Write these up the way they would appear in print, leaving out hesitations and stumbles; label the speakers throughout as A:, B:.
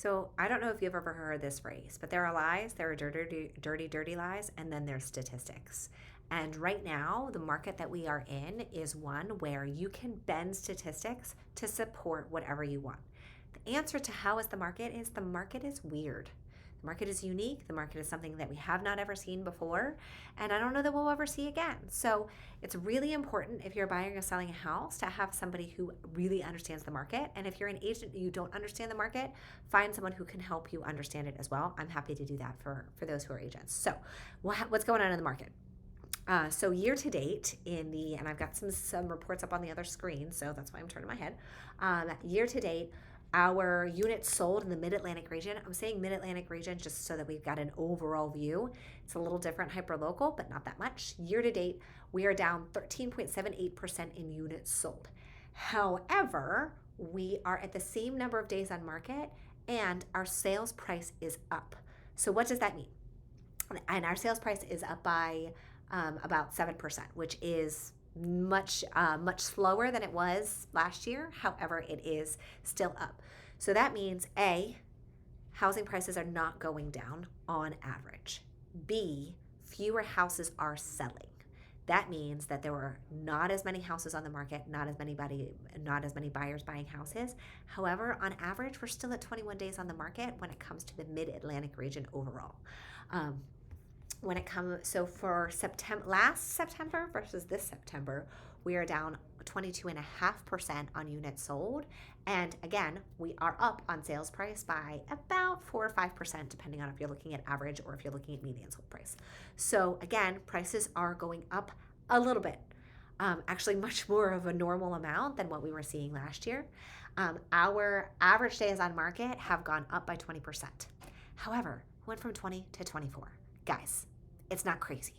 A: So I don't know if you've ever heard this phrase, but there are lies, there are dirty lies, and then there's statistics. And right now, the market that we are in is one where you can bend statistics to support whatever you want. The answer to how is the market is weird. The market is unique. The market is something that we have not ever seen before, and I don't know that we'll ever see again. So it's really important if you're buying or selling a house to have somebody who really understands the market. And if you're an agent and you don't understand the market, find someone who can help you understand it as well. I'm happy to do that for those who are agents. So what's going on in the market? So year to date and I've got some reports up on the other screen, so that's why I'm turning my head. Year to date, our units sold in the Mid-Atlantic region. I'm saying Mid-Atlantic region just so that we've got an overall view. It's a little different hyper-local, but not that much. Year to date, we are down 13.78% in units sold. However, we are at the same number of days on market and our sales price is up. So what does that mean? And our sales price is up by about 7%, which is much slower than it was last year. However, it is still up. So that means A, housing prices are not going down on average. B, fewer houses are selling. That means that there were not as many houses on the market, not as many buyers buying houses. However, on average, we're still at 21 days on the market when it comes to the Mid-Atlantic region overall. For last September versus this September, we are down 22.5% on units sold. And again, we are up on sales price by about 4 or 5%, depending on if you're looking at average or if you're looking at median sold price. So again, prices are going up a little bit. Actually much more of a normal amount than what we were seeing last year. Our average days on market have gone up by 20%. However, went from 20 to 24. Guys, it's not crazy.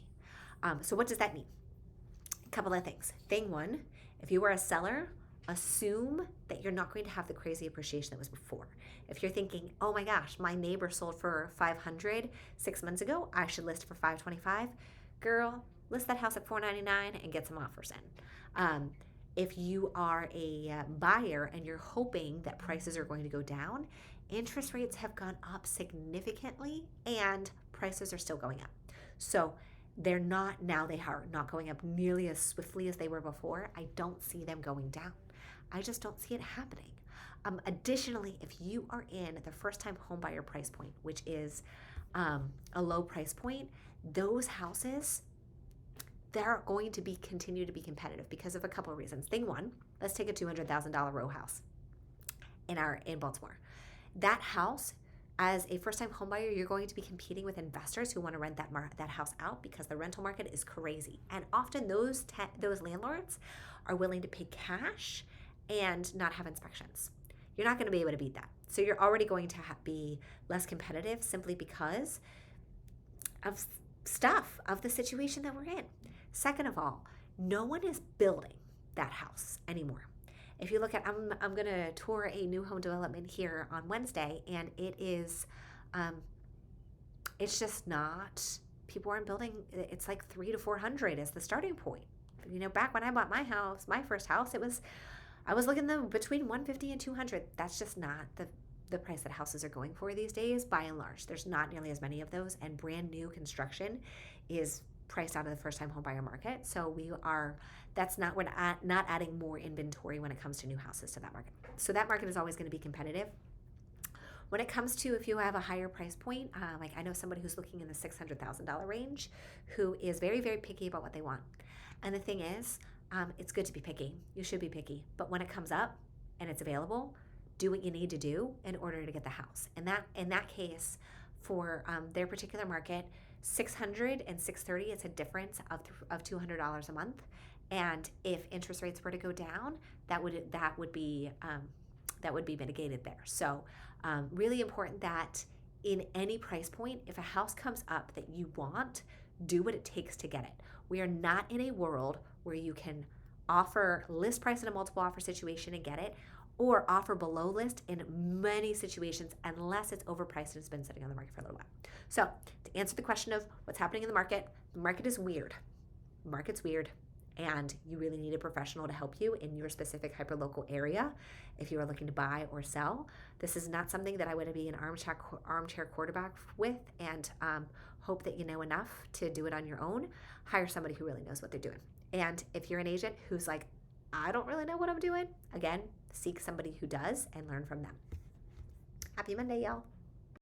A: So what does that mean? A couple of things. Thing one, if you are a seller, assume that you're not going to have the crazy appreciation that was before. If you're thinking, oh my gosh, my neighbor sold for $500 6 months ago, I should list for $525. Girl, list that house at $499 and get some offers in. If you are a buyer and you're hoping that prices are going to go down, interest rates have gone up significantly and prices are still going up. So they are not going up nearly as swiftly as they were before. I don't see them going down. I just don't see it happening. Additionally, if you are in the first-time homebuyer price point, which is a low price point, those houses, they're going to continue to be competitive because of a couple of reasons. Thing one, let's take a $200,000 row house in Baltimore. That house, as a first-time homebuyer, you're going to be competing with investors who want to rent that house out because the rental market is crazy. And often those landlords are willing to pay cash and not have inspections. You're not going to be able to beat that. So you're already going to be less competitive simply because of the situation that we're in. Second of all, no one is building that house anymore. If you look at, I'm going to tour a new home development here on Wednesday, and it is, it's just not, people aren't building, it's like 300 to 400 is the starting point. You know, back when I bought my first house, I was looking between 150 and 200. That's just not the price that houses are going for these days, by and large. There's not nearly as many of those, and brand new construction is priced out of the first-time home buyer market. So we're not adding more inventory when it comes to new houses to that market. So that market is always going to be competitive. When it comes to if you have a higher price point, like I know somebody who's looking in the $600,000 range who is very, very picky about what they want. And the thing is, it's good to be picky. You should be picky. But when it comes up and it's available, do what you need to do in order to get the house. And in that case, for their particular market, $600 and $630, it's a difference of $200 a month. And if interest rates were to go down, that would be mitigated there. So really important that in any price point, if a house comes up that you want, do what it takes to get it. We are not in a world where you can offer list price in a multiple offer situation and get it, or offer below list in many situations unless it's overpriced and it's been sitting on the market for a little while. So to answer the question of what's happening in the market is weird. The market's weird, and you really need a professional to help you in your specific hyperlocal area if you are looking to buy or sell. This is not something that I would be an armchair quarterback with, and hope that you know enough to do it on your own. Hire somebody who really knows what they're doing. And if you're an agent who's like, I don't really know what I'm doing, again, seek somebody who does and learn from them. Happy Monday, y'all.